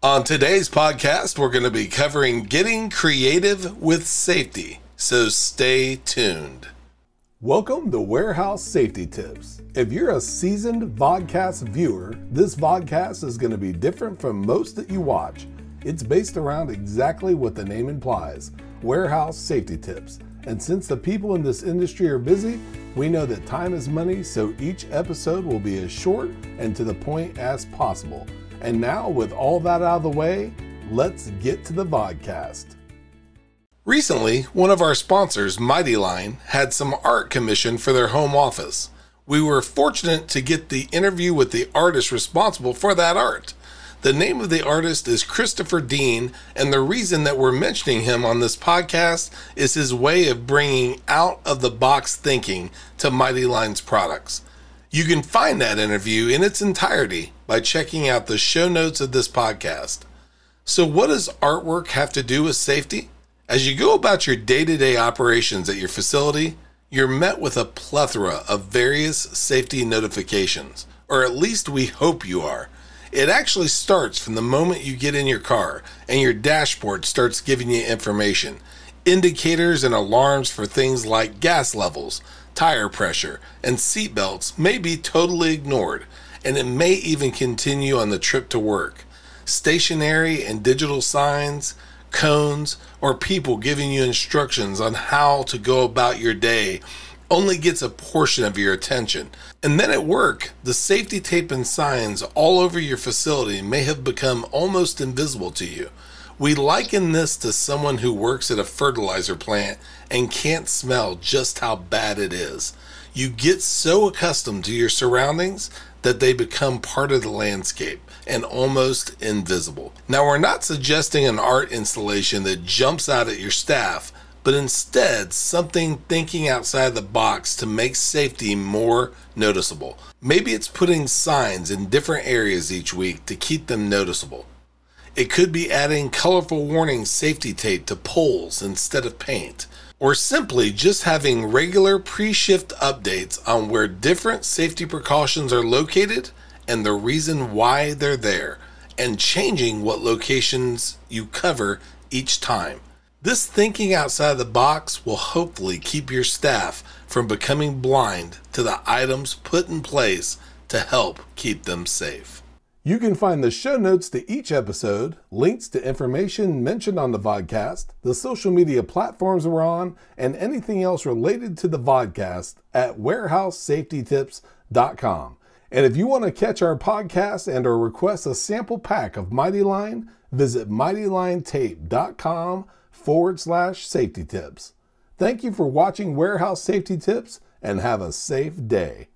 On today's podcast, we're going to be covering getting creative with safety, so stay tuned. Welcome to Warehouse Safety Tips. If you're a seasoned vodcast viewer, this vodcast is going to be different from most that you watch. It's based around exactly what the name implies, warehouse safety tips. And since the people in this industry are busy, we know that time is money, so each episode will be as short and to the point as possible. And now, with all that out of the way, let's get to the vodcast. Recently, one of our sponsors, Mighty Line, had some art commissioned for their home office. We were fortunate to get the interview with the artist responsible for that art. The name of the artist is Christopher Dean, and the reason that we're mentioning him on this podcast is his way of bringing out-of-the-box thinking to Mighty Line's products. You can find that interview in its entirety by checking out the show notes of this podcast. So what does artwork have to do with safety? As you go about your day-to-day operations at your facility, you're met with a plethora of various safety notifications, or at least we hope you are. It actually starts from the moment you get in your car and your dashboard starts giving you information. Indicators and alarms for things like gas levels, tire pressure, and seat belts may be totally ignored, and it may even continue on the trip to work. Stationary and digital signs, cones, or people giving you instructions on how to go about your day only gets a portion of your attention. And then at work, the safety tape and signs all over your facility may have become almost invisible to you. We liken this to someone who works at a fertilizer plant and can't smell just how bad it is. You get so accustomed to your surroundings that they become part of the landscape and almost invisible. Now, we're not suggesting an art installation that jumps out at your staff, but instead something thinking outside the box to make safety more noticeable. Maybe it's putting signs in different areas each week to keep them noticeable. It could be adding colorful warning safety tape to poles instead of paint, or simply just having regular pre-shift updates on where different safety precautions are located and the reason why they're there, and changing what locations you cover each time. This thinking outside the box will hopefully keep your staff from becoming blind to the items put in place to help keep them safe. You can find the show notes to each episode, links to information mentioned on the vodcast, the social media platforms we're on, and anything else related to the vodcast at warehousesafetytips.com. And if you want to catch our podcast and or request a sample pack of Mighty Line, visit mightylinetape.com/safety tips. Thank you for watching Warehouse Safety Tips and have a safe day.